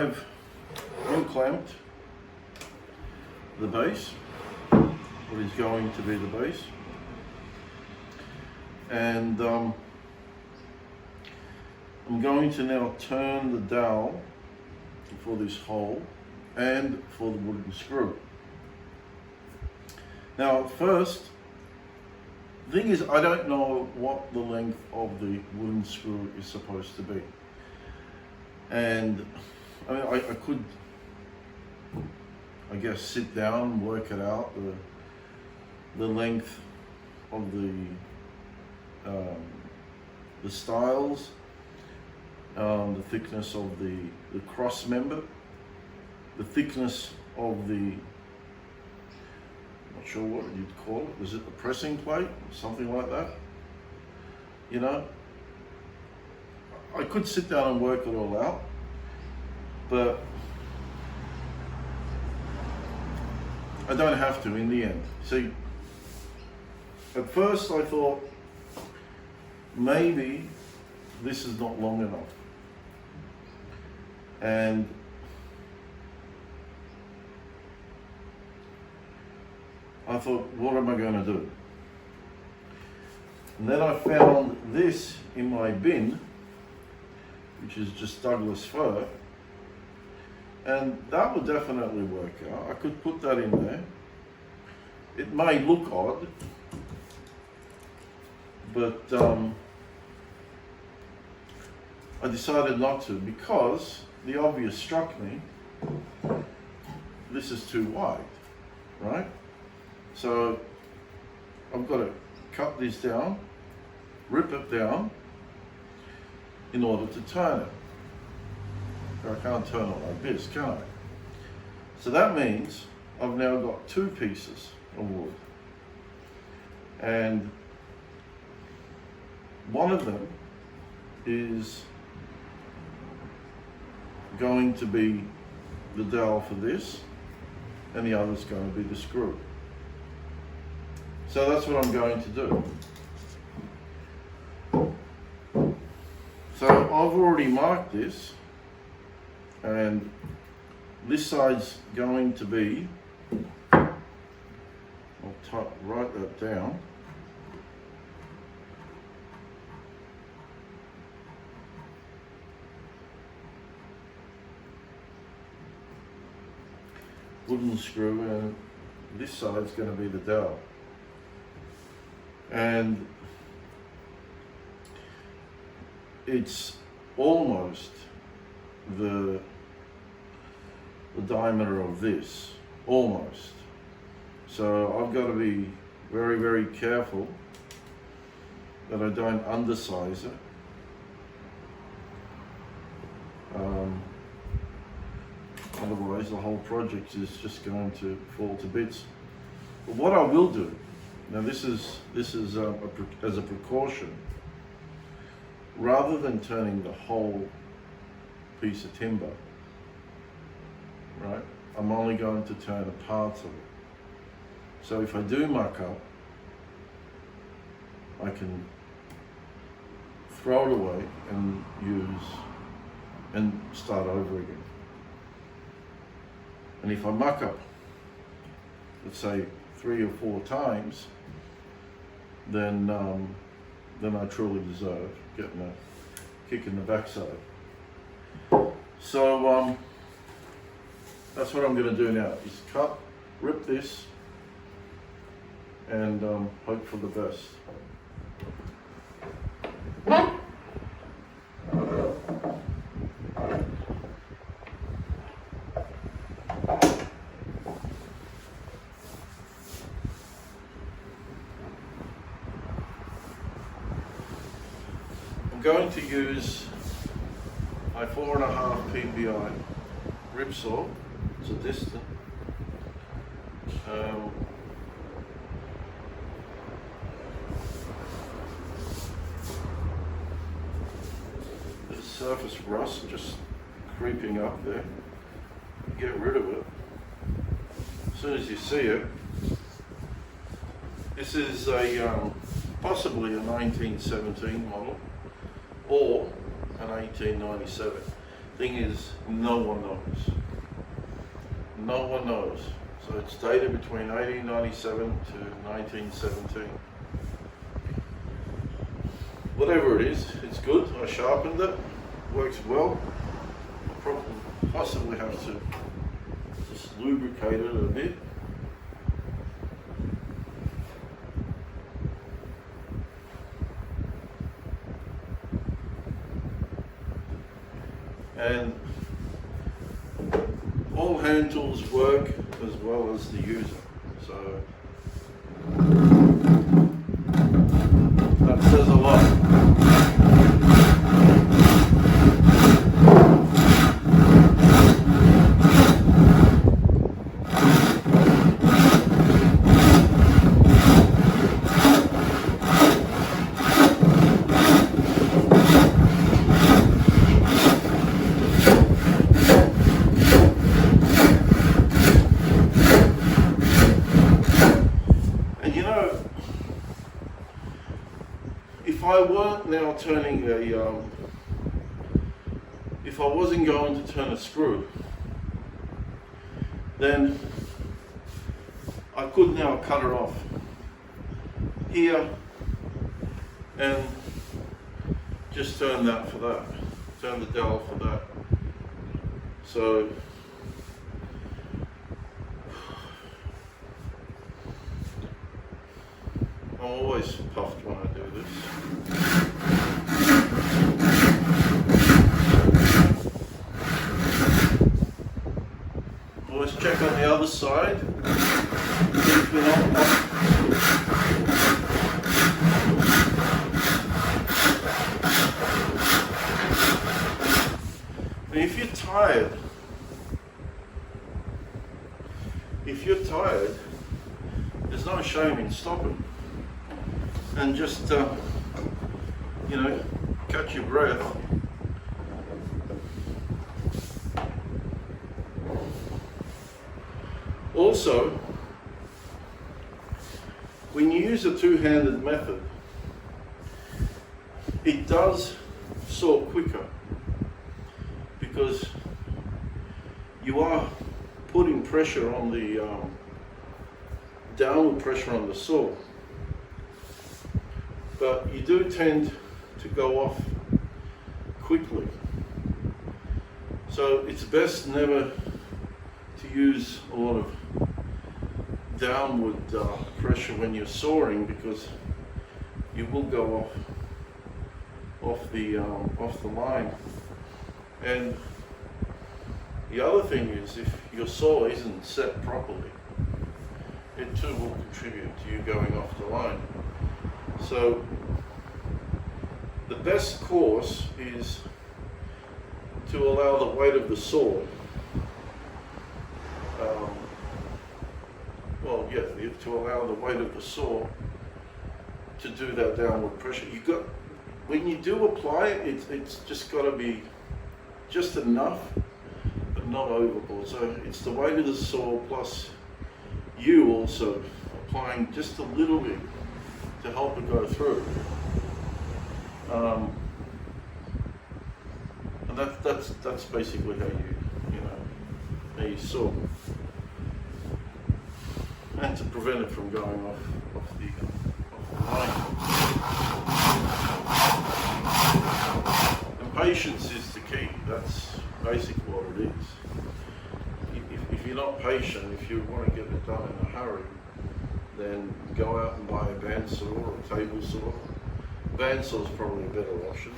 I've unclamped the base, what is going to be the base, and I'm going to now turn the dowel for this hole and for the wooden screw. Now first, the thing is, I don't know what the length of the wooden screw is supposed to be. And I mean, I could, I guess, sit down and work it out, the length of the stiles, the thickness of the cross member, the thickness of the, not sure what you'd call it, is it the pressing plate, something like that, you know? I could sit down and work it all out, but I don't have to in the end. See, at first I thought maybe this is not long enough, and I thought, what am I going to do? And then I found this in my bin, which is just Douglas fir, and that would definitely work out. I could put that in there. It may look odd, but I decided not to, because the obvious struck me, this is too wide, right? So I've got to cut this down, rip it down, in order to turn it. I can't turn it like this, can I? So that means I've now got two pieces of wood. And one of them is going to be the dowel for this, and the other is going to be the screw. So that's what I'm going to do. So I've already marked this, and this side's going to be, I'll write that down. Wooden screw, and this side's going to be the dowel. And it's almost the diameter of this, almost. So I've got to be very, very careful that I don't undersize it. Otherwise the whole project is just going to fall to bits. But what I will do, now this is as a precaution, rather than turning the whole piece of timber, right, I'm only going to turn a part of it. So if I do muck up, I can throw it away and start over again. And if I muck up, let's say 3 or 4 times, then I truly deserve getting a kick in the backside. So that's what I'm going to do now, is cut, rip this, and hope for the best. I'm going to use my 4.5 PPI rib saw. It's a distant. There's surface rust just creeping up there. Get rid of it as soon as you see it. This is a possibly a 1917 model or an 1897. thing is, no one knows. No one knows. So it's dated between 1897 to 1917. Whatever it is, it's good. I sharpened it. Works well. I'll possibly have to just lubricate it a bit. And all hand tools work as well as the user. So that says a lot. If I weren't now turning if I wasn't going to turn a screw, then I could now cut it off here and just turn that for that, turn the dowel for that. So I'm always puffed when I do this. Always check on the other side. If you're not and if you're tired, there's no shame in stopping. And just, catch your breath. Also, when you use a two-handed method, it does saw quicker because you are putting pressure on the downward pressure on the saw. But you do tend to go off quickly. So it's best never to use a lot of downward pressure when you're sawing, because you will go off the line. And the other thing is, if your saw isn't set properly, it too will contribute to you going off the line. So the best course is to allow the weight of the saw, to allow the weight of the saw to do that downward pressure. When you do apply it, it's just got to be just enough, but not overboard. So it's the weight of the saw plus you also applying just a little bit to help it go through. And that's basically how you saw. And to prevent it from going off the line. And patience is the key. That's basically what it is. If you're not patient, if you want to get it done in a hurry, then go out and buy a bandsaw or a table saw. Bandsaw is probably a better option.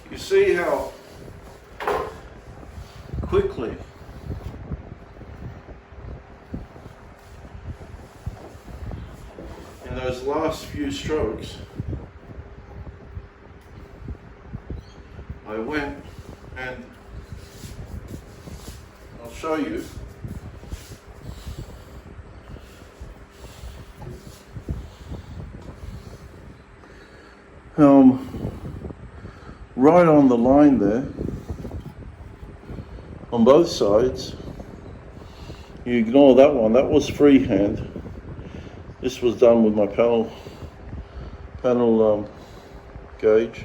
You see how quickly in those last few strokes I went, and I'll show you. Right on the line there, on both sides. You ignore that one, that was freehand. This was done with my panel gauge.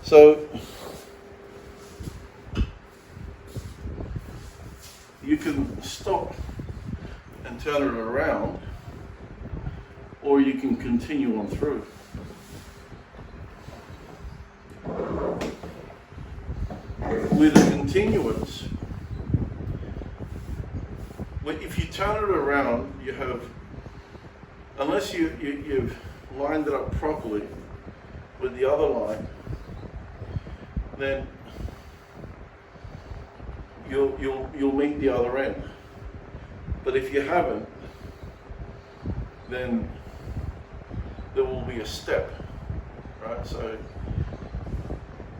So you can stop and turn it around, or you can continue on through. With a continuance, if you turn it around, you have, unless you've lined it up properly with the other line, then you'll meet the other end. But if you haven't, then there will be a step, right? So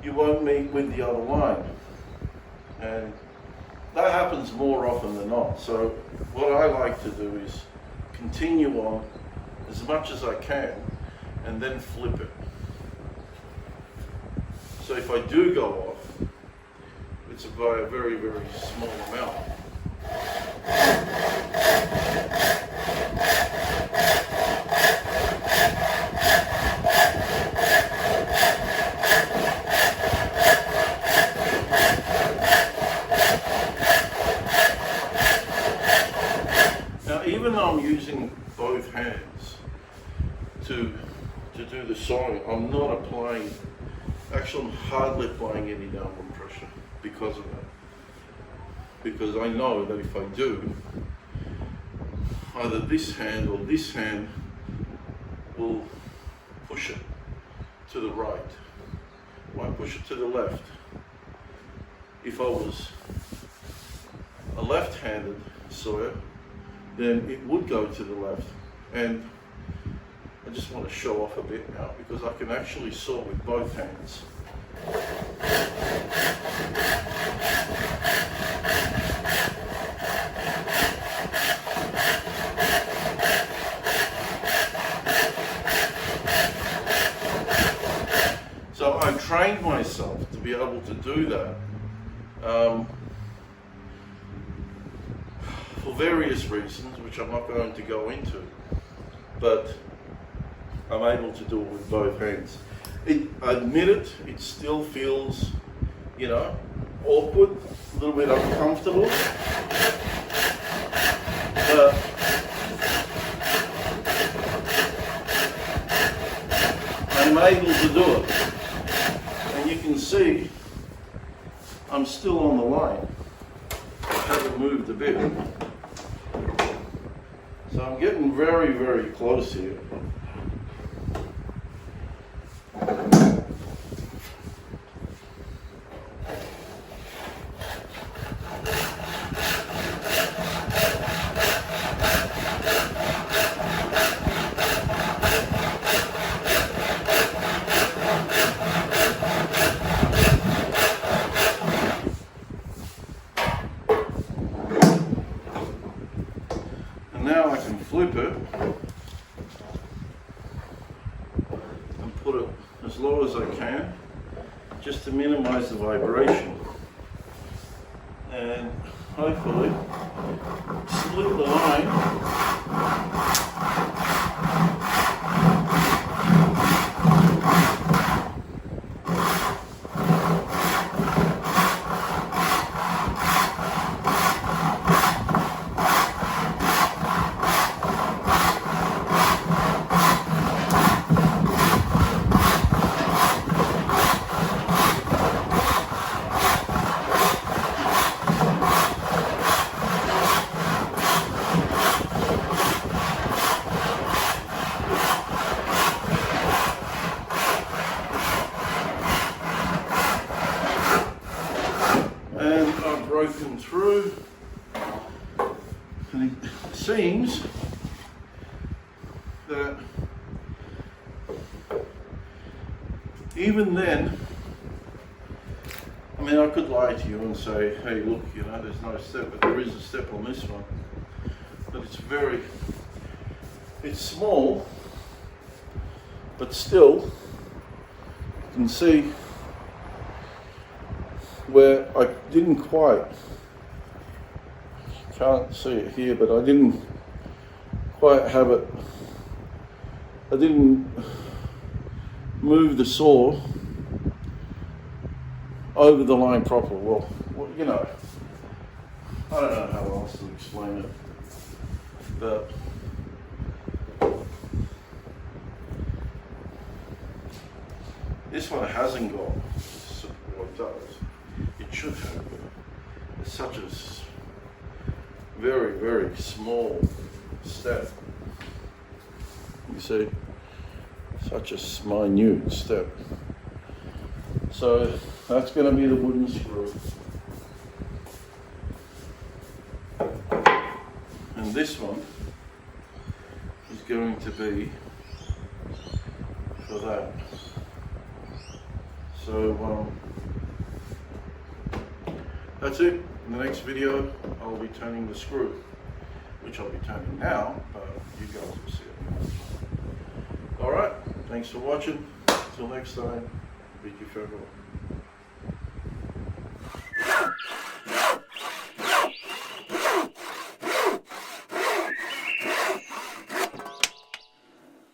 you won't meet with the other line, and that happens more often than not. So what I like to do is continue on as much as I can and then flip it. So if I do go off, it's by a very, very small amount. Now, even though I'm using both hands to do the sawing, I'm not applying, actually I'm hardly applying any downward pressure because of that. Because I know that if I do, either this hand or this hand will push it to the right, might push it to the left. If I was a left-handed sawyer, then it would go to the left. And I just want to show off a bit now because I can actually saw with both hands. So I trained myself to be able to do that for various reasons, which I'm not going to go into, but I'm able to do it with both hands. I admit it, it still feels, you know, awkward, a little bit uncomfortable, but I'm able to do it. And you can see I'm still on the line. I haven't moved a bit. So I'm getting very, very close here. Now I can flip it and put it as low as I can just to minimize the vibration and hopefully split the line . And I've broken through, and it seems that even then, I mean, I could lie to you and say, hey, look, you know, there's no step, but there is a step on this one. But it's small, but still, you can see where I didn't quite, can't see it here, but I didn't quite quite have it. I didn't move the saw over the line proper. Well, you know, I don't know how else to explain it, but this one hasn't got what it does. It should have. It's such a very, very small step. You see, such a minute step. So that's going to be the wooden screw. And this one is going to be for that. So that's it. In the next video, I'll be turning the screw, which I'll be turning now, but you guys will see it. Alright, thanks for watching. Till next time, be careful.